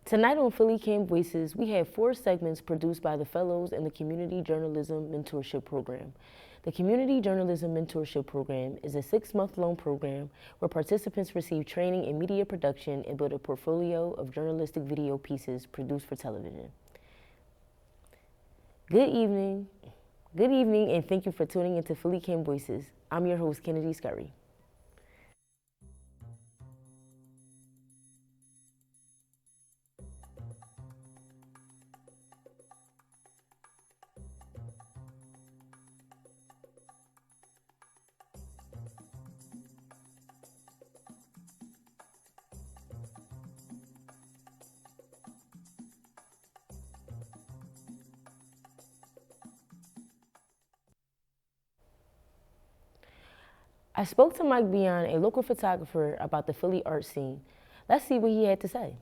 Tonight on PhillyCAM Voices, we have 4 segments produced by the fellows in the Community Journalism Mentorship Program. The Community Journalism Mentorship Program is a 6-month-long program where participants receive training in media production and build a portfolio of journalistic video pieces produced for television. Good evening, and thank you for tuning into PhillyCAM Voices. I'm your host, Kennedy Scurry. I spoke to Mike Beyond, a local photographer, about the Philly art scene. Let's see what he had to say.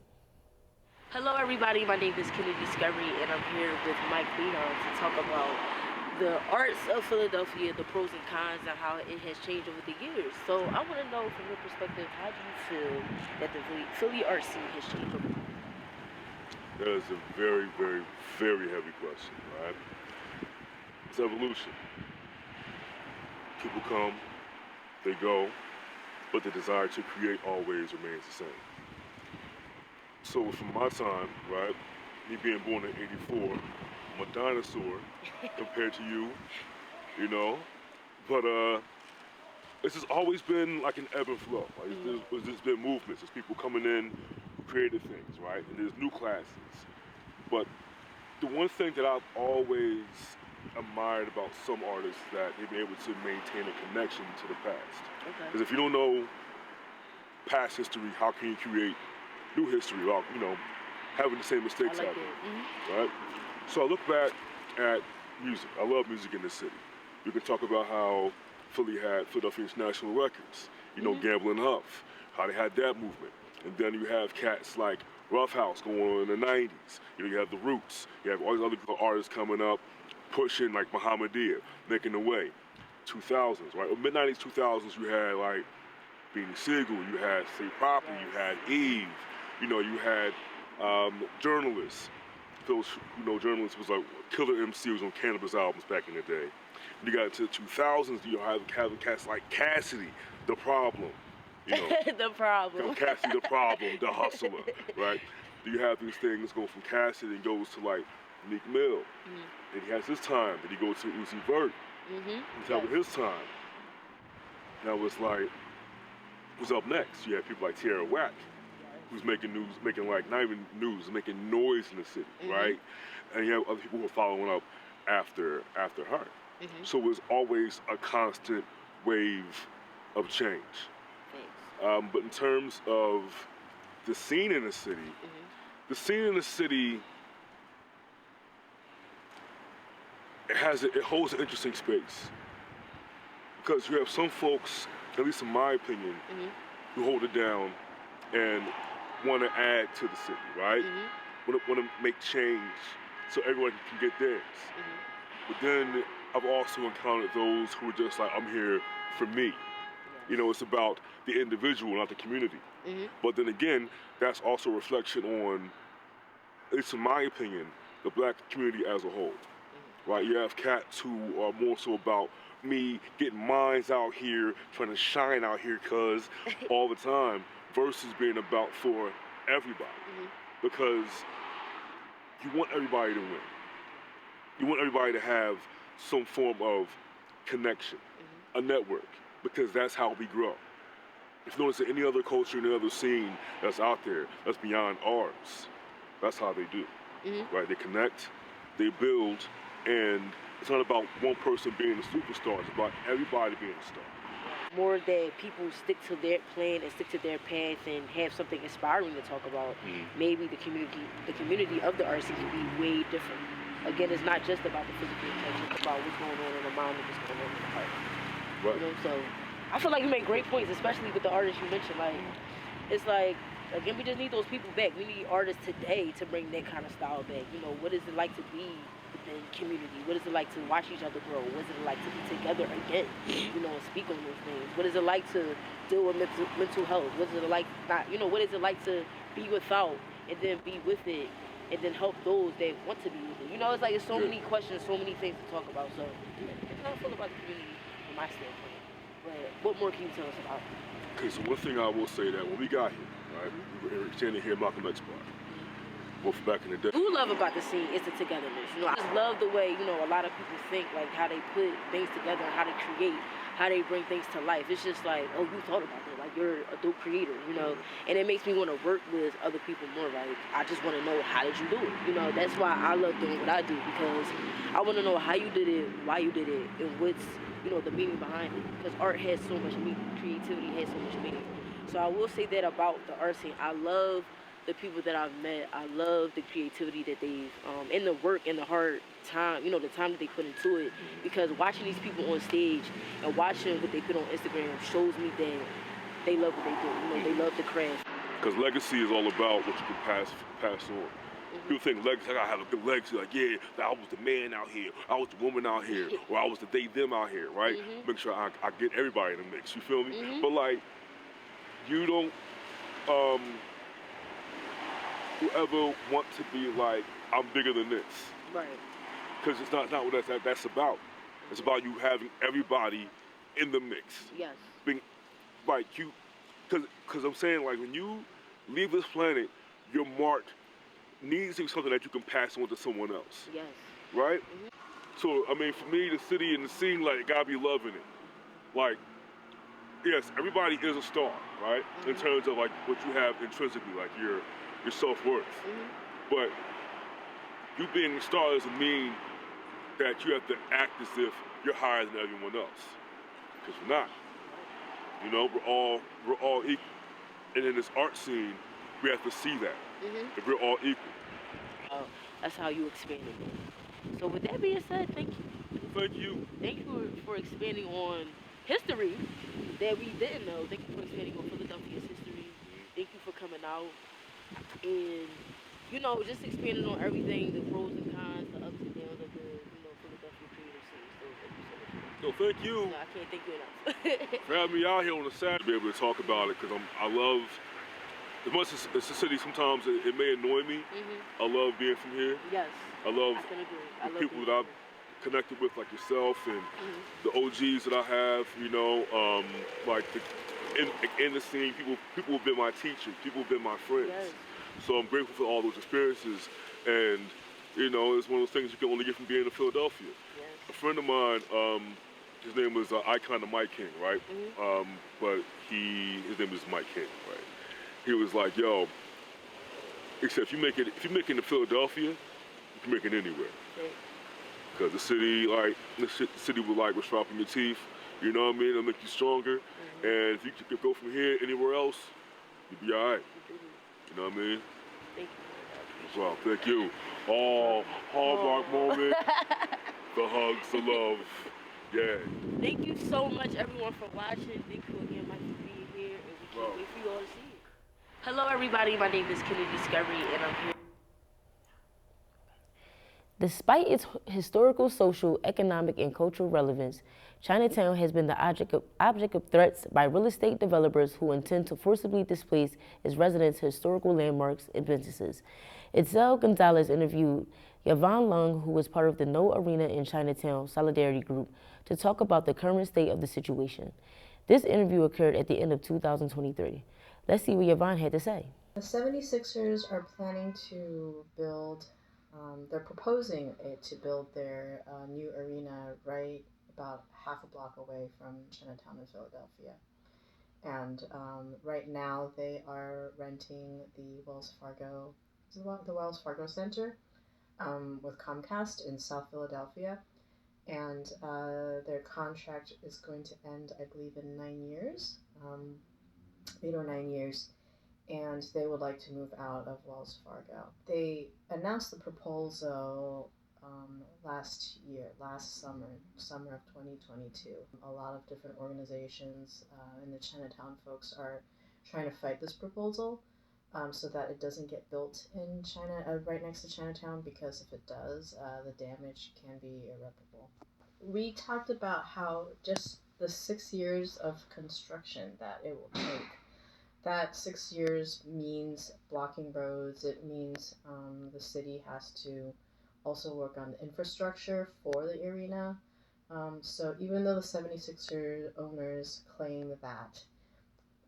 Hello, everybody. My name is Kennedy Scurry, and I'm here with Mike Beyond to talk about the arts of Philadelphia, the pros and cons, and how it has changed over the years. So I want to know, from your perspective, how do you feel that the Philly art scene has changed over the years? That is a very, very, very heavy question, right? It's evolution. People come, they go, but the desire to create always remains the same. So from my time, right, me being born in '84, I'm a dinosaur compared to you, you know? But it's just always been like an ebb and flow. Like there's just been movements. There's people coming in who created things, right? And there's new classes. But the one thing that I've always admired about some artists that they've been able to maintain a connection to the past. Because if you don't know past history, how can you create new history without, having the same mistakes happen, right? So I look back at music. I love music in this city. We can talk about how Philly had Philadelphia International Records, Gamblin' Huff, how they had that movement. And then you have cats like Rough House going on in the 90s. You have The Roots. You have all these other artists coming up, pushing like Muhammadiyah, making the way. 2000s, right? Mid-90s, 2000s, you had like Beanie Siegel, you had Say Property, you had Eve, you had journalists. Journalists was like killer MC was on Cannabis albums back in the day. You got into the 2000s, you have cats like Cassidy, The Problem. The Problem. Cassidy, The Problem, The Hustler, right? You have these things go from Cassidy and goes to like Meek Mill. And he has his time. Then he goes to Uzi Vert. He's having his time. Now it's like, who's up next? You have people like Tierra Whack, who's making news, not even news, making noise in the city, right? And you have other people who are following up after her. So it's always a constant wave of change. But in terms of the scene in the city, it holds an interesting space. Because you have some folks, at least in my opinion, who hold it down and want to add to the city, right? Want to make change so everyone can get theirs. But then I've also encountered those who are just like, I'm here for me. It's about the individual, not the community. But then again, that's also a reflection on, at least in my opinion, the black community as a whole. Right? You have cats who are more so about me getting mines out here, trying to shine out here cuz all the time, versus being about for everybody. Because you want everybody to win. You want everybody to have some form of connection, a network, because that's how we grow. If you notice that any other culture, any other scene that's out there, that's beyond ours, that's how they do, right? They connect, they build, and it's not about one person being a superstar, it's about everybody being a star. More that people stick to their plan and stick to their path and have something inspiring to talk about. Maybe the community of the art scene can be way different. Again, it's not just about the physical touch, it's about what's going on in the mind and what's going on in the heart. Right. So I feel like you make great points, especially with the artists you mentioned. Like, it's like, again, we just need those people back. We need artists today to bring that kind of style back. What is it like to be within community? What is it like to watch each other grow? What is it like to be together again? And speak on those things. What is it like to deal with mental health? What is it like what is it like to be without and then be with it, and then help those that want to be with it. You know, it's like there's so many questions, so many things to talk about. So it's how I feel about the community from my standpoint. But what more can you tell us about it? Okay, so one thing I will say that when we got here, right, we were standing here at Malcolm X Park. Both back in the day. What I love about the scene is the togetherness. You know, I just love the way, you know, a lot of people think, like how they put things together and how they create, how they bring things to life. It's just like, oh, you thought about that. Like, you're a dope creator, you know? And it makes me want to work with other people more. Like, I just want to know, how did you do it? You know, that's why I love doing what I do, because I want to know how you did it, why you did it, and what's, you know, the meaning behind it. Because art has so much meaning. Creativity has so much meaning. So I will say that about the art scene. I love the people that I've met. I love the creativity that they've, and the work and the hard time, you know, the time that they put into it. Because watching these people on stage and watching what they put on Instagram shows me that they love what they do. You know, they love the craft. Because legacy is all about what you can pass on. People think legacy, I gotta have a good legacy. Like, yeah, I was the man out here, I was the woman out here, or I was the they, them out here, right? Make sure I get everybody in the mix, you feel me? But like, you don't, whoever want to be like, I'm bigger than this. Right. Because it's not what that's about. It's about you having everybody in the mix. Yes. Being, like you, because I'm saying, like, when you leave this planet, your mark needs to be something that you can pass on to someone else. Yes. Right? So, I mean, for me, the city and the scene, like, gotta be loving it. Like, yes, everybody is a star, right? In terms of, like, what you have intrinsically, like your self-worth. But you being a star doesn't mean that you have to act as if you're higher than everyone else. Because we're not. You know, we're all equal. And in this art scene, we have to see that. That we're all equal. That's how you expanded it. So with that being said, thank you. Thank you. Thank you for expanding on history that we didn't know. Thank you for expanding on Philadelphia's history. Thank you for coming out. And, you know, just expanding on everything, the pros and cons, the ups and downs of the, you know, Philadelphia creative scene. So thank you so much. No, thank you. No, I can't thank you enough. For having me out here on a Saturday to be able to talk about it, because I love, as much as it's a city, sometimes it may annoy me. I love being from here. Yes. I love I can agree. the people that I've connected with, like yourself, and the OGs that I have, you know, like in the scene, people have been my teachers, people have been my friends. Yes. So I'm grateful for all those experiences, and you know, it's one of those things you can only get from being in Philadelphia. Yes. A friend of mine, his name was Icon of Mike King, right? But his name is Mike King, right? He was like, yo, except if you make it in Philadelphia, you can make it anywhere. Because the city will like what's sharpen your teeth, you know what I mean? It'll make you stronger. And if you could go from here anywhere else, you'll be all right. You know what I mean? Thank you. Well, thank you. Oh, hallmark moment. The hugs, the love. Yeah. Thank you so much, everyone, for watching. Thank you again, Mike, for being here. And we can't wait for you all to see it. Hello, everybody. My name is Kennedy Discovery, and I'm here. Despite its historical, social, economic, and cultural relevance, Chinatown has been the object of threats by real estate developers who intend to forcibly displace its residents' historical landmarks and businesses. Itzel Gonzalez interviewed Yvonne Lung, who was part of the No Arena in Chinatown Solidarity Group, to talk about the current state of the situation. This interview occurred at the end of 2023. Let's see what Yvonne had to say. The 76ers are planning to build, they're proposing to build their new arena right about half a block away from Chinatown in Philadelphia. And right now they are renting the Wells Fargo Center with Comcast in South Philadelphia. And their contract is going to end, I believe, in 9 years, 8 or 9 years. And they would like to move out of Wells Fargo. They announced the proposal last summer of 2022. A lot of different organizations and the Chinatown folks are trying to fight this proposal so that it doesn't get built in China, right next to Chinatown, because if it does, the damage can be irreparable. We talked about how just the 6 years of construction that it will take That 6 years means blocking roads. It means the city has to also work on the infrastructure for the arena. So even though the 76er owners claim that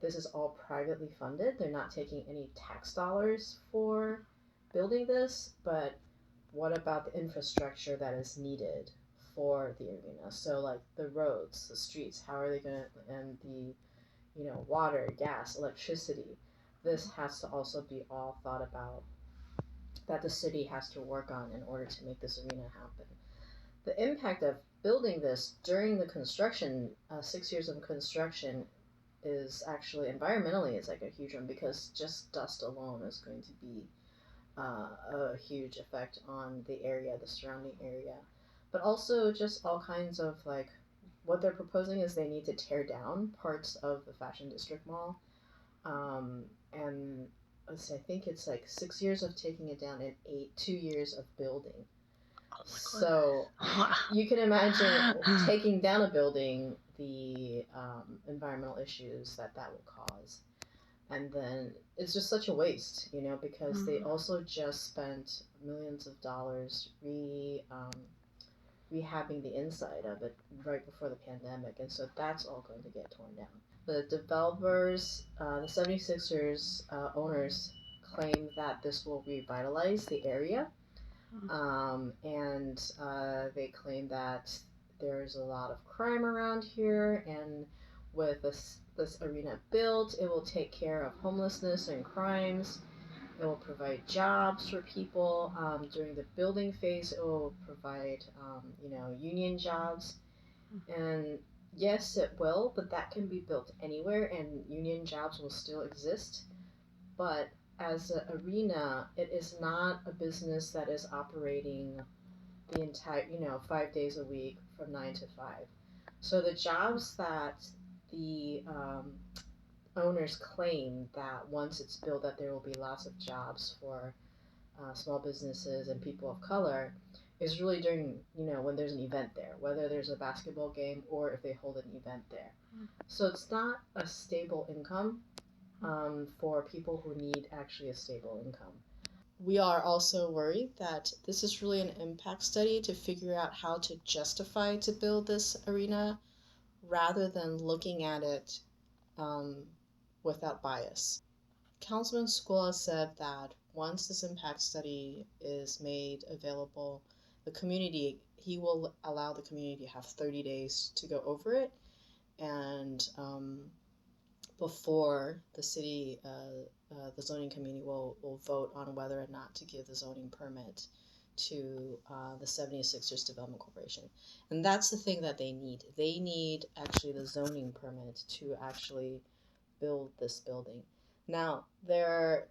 this is all privately funded, they're not taking any tax dollars for building this, but what about the infrastructure that is needed for the arena? So like the roads, the streets, how are they gonna, and the, water, gas, electricity. This has to also be all thought about, that the city has to work on in order to make this arena happen. The impact of building this during the construction, 6 years of construction, is actually environmentally it's like a huge one, because just dust alone is going to be a huge effect on the area, the surrounding area. But also just all kinds of like, what they're proposing is they need to tear down parts of the Fashion District Mall, and I think it's like 6 years of taking it down and 2 years of building. Oh my So you can imagine taking down a building, the environmental issues that will cause. And then it's just such a waste, because they also just spent millions of dollars rehabbing the inside of it right before the pandemic, and so that's all going to get torn down. The developers, the 76ers owners, claim that this will revitalize the area, and they claim that there's a lot of crime around here, and with this arena built, it will take care of homelessness and crimes. It will provide jobs for people. During the building phase, it will provide, union jobs. And yes, it will, but that can be built anywhere, and union jobs will still exist. But as an arena, it is not a business that is operating the entire, 5 days a week from 9 to 5. So the jobs that the owners claim that once it's built that there will be lots of jobs for small businesses and people of color is really during, when there's an event there, whether there's a basketball game or if they hold an event there. So it's not a stable income for people who need actually a stable income. We are also worried that this is really an impact study to figure out how to justify to build this arena rather than looking at it without bias. Councilman Squilla said that once this impact study is made available, the community, he will allow the community to have 30 days to go over it, and before the city, the zoning committee will vote on whether or not to give the zoning permit to the 76ers Development Corporation. And that's the thing that they need. They need actually the zoning permit to actually build this building. Now, the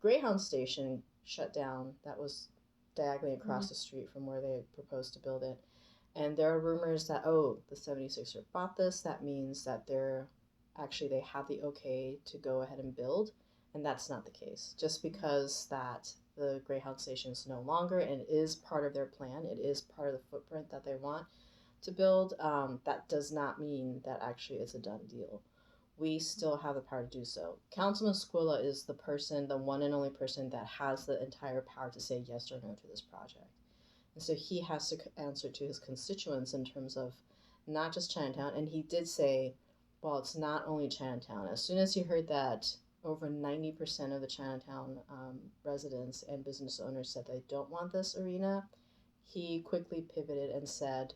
Greyhound station shut down, that was diagonally across the street from where they proposed to build it. And there are rumors that, the 76ers bought this. That means that they have the okay to go ahead and build. And that's not the case. Just because that the Greyhound station is no longer and it is part of their plan, it is part of the footprint that they want to build, that does not mean that actually it's a done deal. We still have the power to do so. Councilman Squilla is the one and only person that has the entire power to say yes or no to this project. And so he has to answer to his constituents in terms of not just Chinatown. And he did say, well, it's not only Chinatown. As soon as he heard that over 90% of the Chinatown residents and business owners said they don't want this arena, he quickly pivoted and said,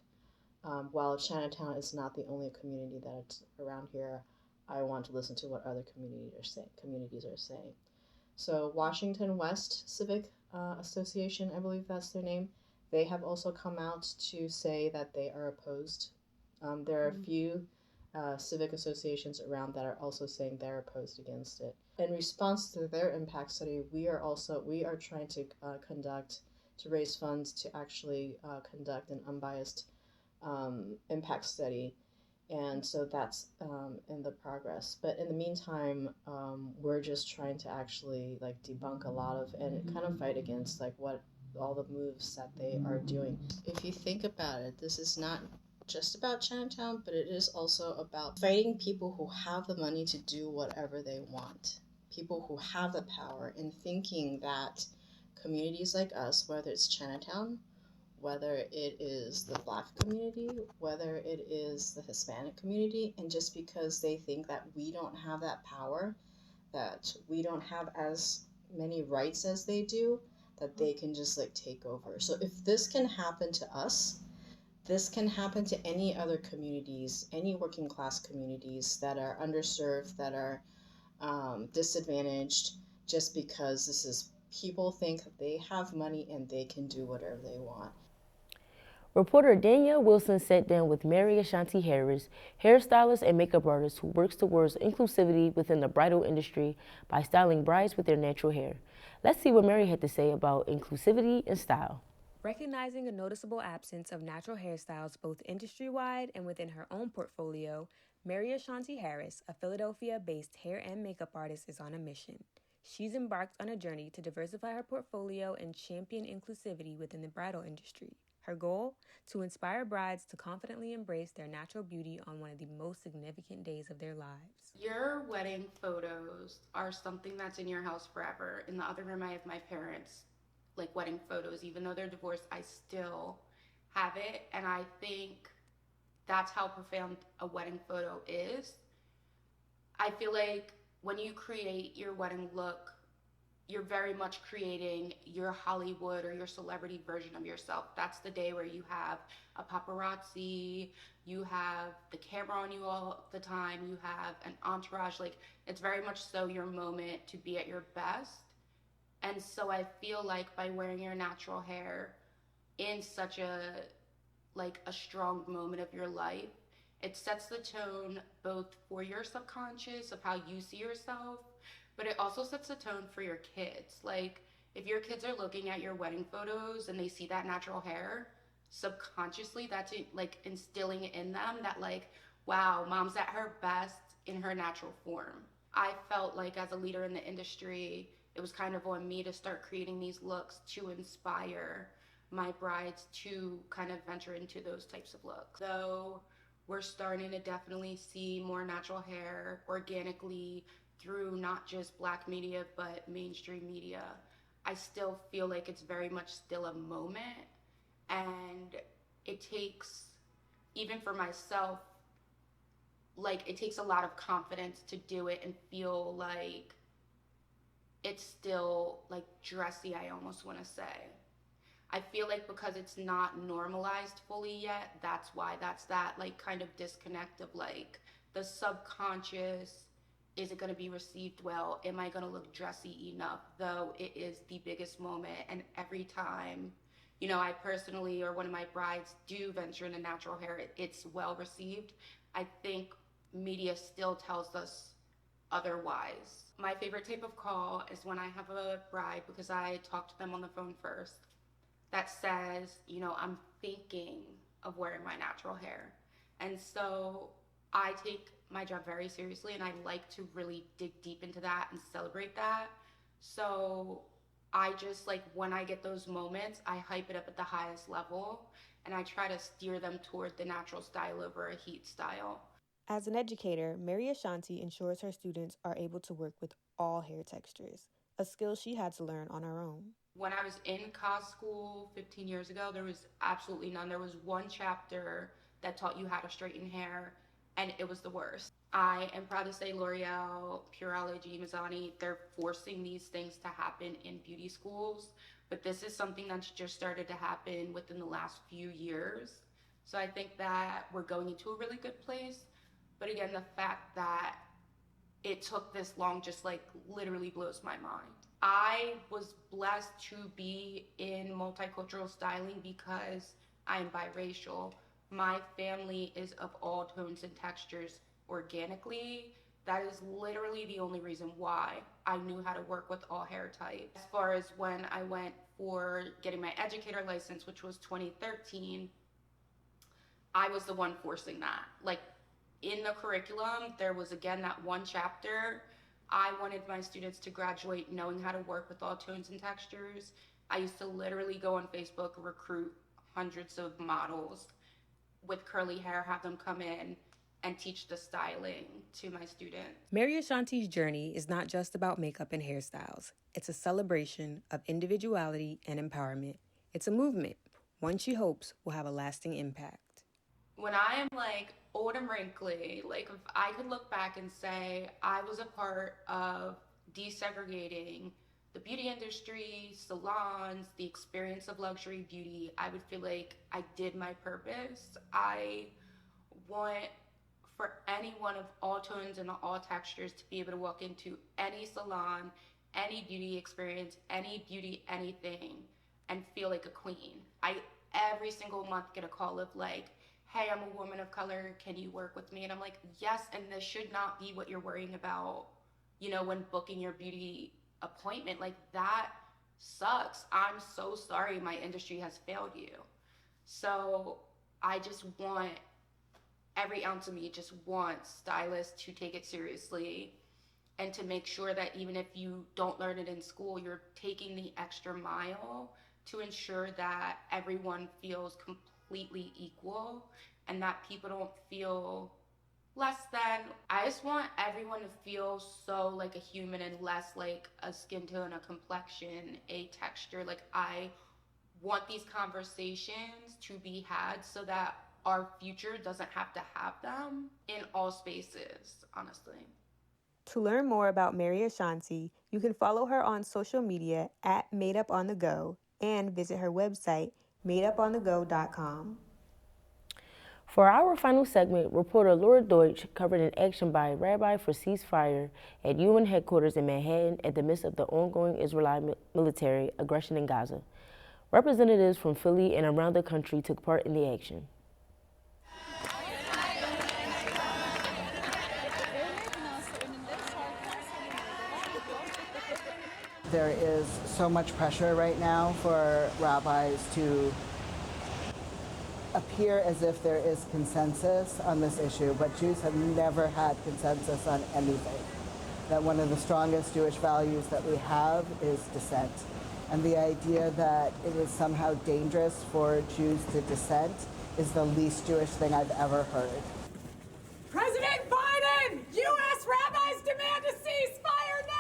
while Chinatown is not the only community that's around here, I want to listen to what other communities are saying. So Washington West Civic Association, I believe that's their name, they have also come out to say that they are opposed. There are a few civic associations around that are also saying they're opposed against it. In response to their impact study, we are trying to raise funds to actually conduct an unbiased impact study. And so that's in the progress. But in the meantime, we're just trying to actually debunk a lot of and kind of fight against what all the moves that they are doing. If you think about it, this is not just about Chinatown, but it is also about fighting people who have the money to do whatever they want. People who have the power, and thinking that communities like us, whether it's Chinatown, whether it is the Black community, whether it is the Hispanic community, and just because they think that we don't have that power, that we don't have as many rights as they do, that they can just like take over. So if this can happen to us, this can happen to any other communities, any working class communities that are underserved, that are disadvantaged, just because this is people think that they have money and they can do whatever they want. Reporter Danielle Wilson sat down with Mary Ashanti Harris, hairstylist and makeup artist who works towards inclusivity within the bridal industry by styling brides with their natural hair. Let's see what Mary had to say about inclusivity and style. Recognizing a noticeable absence of natural hairstyles both industry-wide and within her own portfolio, Mary Ashanti Harris, a Philadelphia-based hair and makeup artist, is on a mission. She's embarked on a journey to diversify her portfolio and champion inclusivity within the bridal industry. Her goal? To inspire brides to confidently embrace their natural beauty on one of the most significant days of their lives. Your wedding photos are something that's in your house forever. In the other room, I have my parents' wedding photos. Even though they're divorced, I still have it. And I think that's how profound a wedding photo is. I feel like when you create your wedding look, you're very much creating your Hollywood or your celebrity version of yourself. That's the day where you have a paparazzi, you have the camera on you all the time, you have an entourage. It's very much so your moment to be at your best. And so I feel like by wearing your natural hair in such a strong moment of your life, it sets the tone both for your subconscious of how you see yourself, but it also sets the tone for your kids. If your kids are looking at your wedding photos and they see that natural hair, subconsciously that's instilling in them that wow, mom's at her best in her natural form. I felt like as a leader in the industry, it was kind of on me to start creating these looks to inspire my brides to kind of venture into those types of looks. Though we're starting to definitely see more natural hair organically through not just Black media, but mainstream media, I still feel like it's very much still a moment. And it takes, even for myself, it takes a lot of confidence to do it and feel like it's still dressy, I almost want to say. I feel like because it's not normalized fully yet, that's why that's that kind of disconnect of the subconscious. Is it going to be received well? Am I going to look dressy enough? Though it is the biggest moment, and every time, I personally or one of my brides do venture into natural hair, it's well received. I think media still tells us otherwise. My favorite type of call is when I have a bride, because I talk to them on the phone first, that says, I'm thinking of wearing my natural hair. And so I take my job very seriously, and I like to really dig deep into that and celebrate that. So I just when I get those moments, I hype it up at the highest level, and I try to steer them toward the natural style over a heat style. As an educator, Mary Ashanti ensures her students are able to work with all hair textures, a skill she had to learn on her own. When I was in cos school 15 years ago, there was absolutely none. There was one chapter that taught you how to straighten hair, and it was the worst. I am proud to say L'Oreal, Pureology, Mizani, they're forcing these things to happen in beauty schools, but this is something that's just started to happen within the last few years. So I think that we're going into a really good place. But again, the fact that it took this long just literally blows my mind. I was blessed to be in multicultural styling because I am biracial. My family is of all tones and textures organically. That is literally the only reason why I knew how to work with all hair types. As far as when I went for getting my educator license, which was 2013, I was the one forcing that. In the curriculum, there was again that one chapter. I wanted my students to graduate knowing how to work with all tones and textures. I used to literally go on Facebook, recruit hundreds of models with curly hair, have them come in and teach the styling to my students. Mary Ashanti's journey is not just about makeup and hairstyles. It's a celebration of individuality and empowerment. It's a movement, one she hopes will have a lasting impact. When I am like old and wrinkly, like if I could look back and say I was a part of desegregating the beauty industry, salons, the experience of luxury beauty, I would feel like I did my purpose. I want for anyone of all tones and all textures to be able to walk into any salon, any beauty experience, any beauty anything, and feel like a queen. I every single month get a call of like, hey, I'm a woman of color, can you work with me? And I'm like, yes, and this should not be what you're worrying about, you know, when booking your beauty appointment. Like, that sucks. I'm so sorry my industry has failed you. So I just want, every ounce of me just wants stylists to take it seriously and to make sure that even if you don't learn it in school, you're taking the extra mile to ensure that everyone feels completely equal and that people don't feel less than. I just want everyone to feel so like a human and less like a skin tone, a complexion, a texture. Like, I want these conversations to be had so that our future doesn't have to have them in all spaces, honestly. To learn more about Mary Ashanti, you can follow her on social media at MadeUpOnTheGo and visit her website, MadeUpOnTheGo.com. For our final segment, reporter Laura Deutsch covered an action by Rabbi for ceasefire at UN headquarters in Manhattan in the midst of the ongoing Israeli military aggression in Gaza. Representatives from Philly and around the country took part in the action. There is so much pressure right now for rabbis to appear as if there is consensus on this issue, but Jews have never had consensus on anything. That one of the strongest Jewish values that we have is dissent. And the idea that it is somehow dangerous for Jews to dissent is the least Jewish thing I've ever heard. President Biden! U.S. rabbis demand a ceasefire now!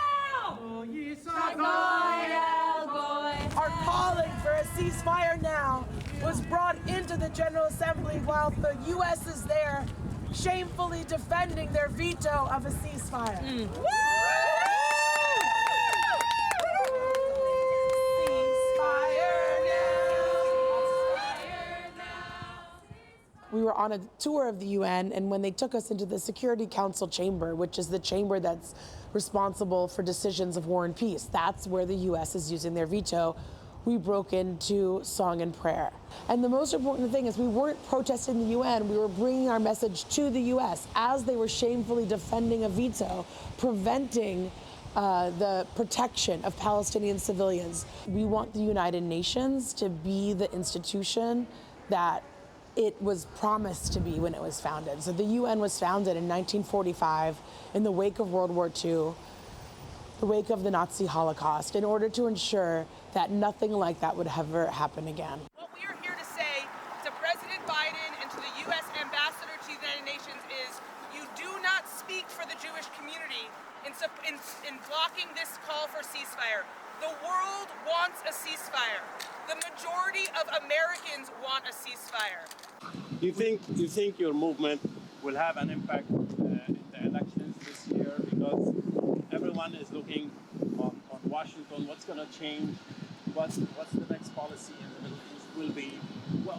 Our calling for a ceasefire now was brought into the General Assembly while the U.S. is there shamefully defending their veto of a ceasefire. We were on a tour of the UN, and when they took us into the Security Council chamber, which is the chamber that's responsible for decisions of war and peace, that's where the US is using their veto, we broke into song and prayer. And the most important thing is we weren't protesting the UN, we were bringing our message to the US as they were shamefully defending a veto, preventing the protection of Palestinian civilians. We want the United Nations to be the institution that it was promised to be when it was founded. So the UN was founded in 1945 in the wake of World War II, the wake of the Nazi Holocaust, in order to ensure that nothing like that would ever happen again. What we are here to say to President Biden and to the U.S. Ambassador to the United Nations is you do not speak for the Jewish community in blocking this call for ceasefire. The world wants a ceasefire. The majority of Americans want a ceasefire. Do you think your movement will have an impact in the elections this year? Because everyone is looking on Washington. What's going to change? What's the next policy in the Middle East will be?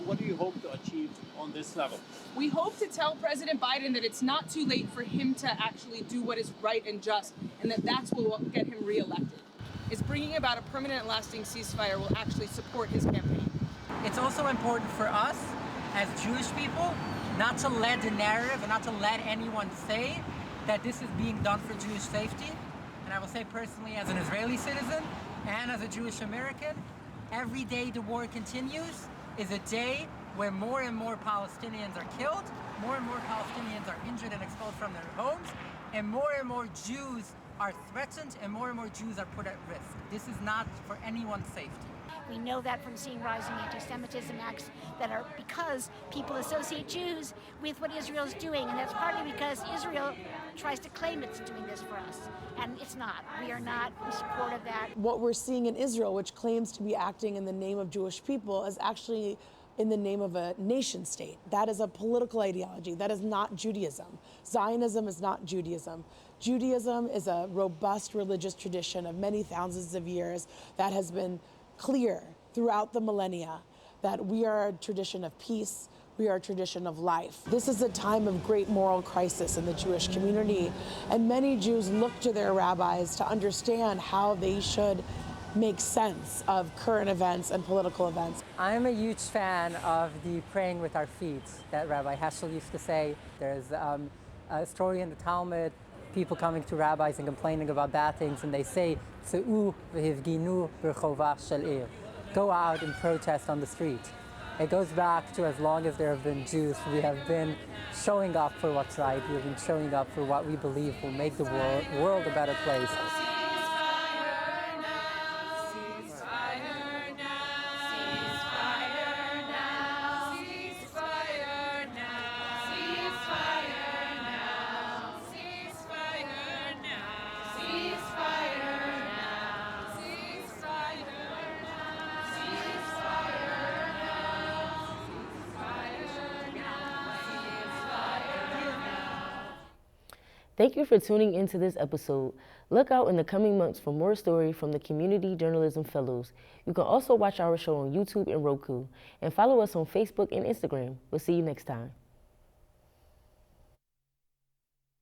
What do you hope to achieve on this level? We hope to tell President Biden that it's not too late for him to actually do what is right and just, and that's what will get him reelected. Is bringing about a permanent and lasting ceasefire will actually support his campaign. It's also important for us as Jewish people not to let the narrative and not to let anyone say that this is being done for Jewish safety. And I will say personally, as an Israeli citizen and as a Jewish American, every day the war continues is a day where more and more Palestinians are killed, more and more Palestinians are injured and expelled from their homes, and more Jews are threatened and more Jews are put at risk. This is not for anyone's safety. We know that from seeing rising anti-Semitism acts that are because people associate Jews with what Israel is doing, and that's partly because Israel tries to claim it's doing this for us, and it's not. We are not in support of that. What we're seeing in Israel, which claims to be acting in the name of Jewish people, is actually in the name of a nation state. That is a political ideology. That is not Judaism. Zionism is not Judaism. Judaism is a robust religious tradition of many thousands of years that has been clear throughout the millennia that we are a tradition of peace, we are a tradition of life. This is a time of great moral crisis in the Jewish community, and many Jews look to their rabbis to understand how they should make sense of current events and political events. I'm a huge fan of the praying with our feet that Rabbi Heschel used to say. There's a story in the Talmud, people coming to rabbis and complaining about bad things, and they say, "Tzeu v'hifginu b'rechovah shel ir." Go out and protest on the street. It goes back to as long as there have been Jews. We have been showing up for what's right. We've been showing up for what we believe will make the world a better place. Thank you for tuning into this episode. Look out in the coming months for more stories from the Community Journalism Fellows. You can also watch our show on YouTube and Roku, and follow us on Facebook and Instagram. We'll see you next time.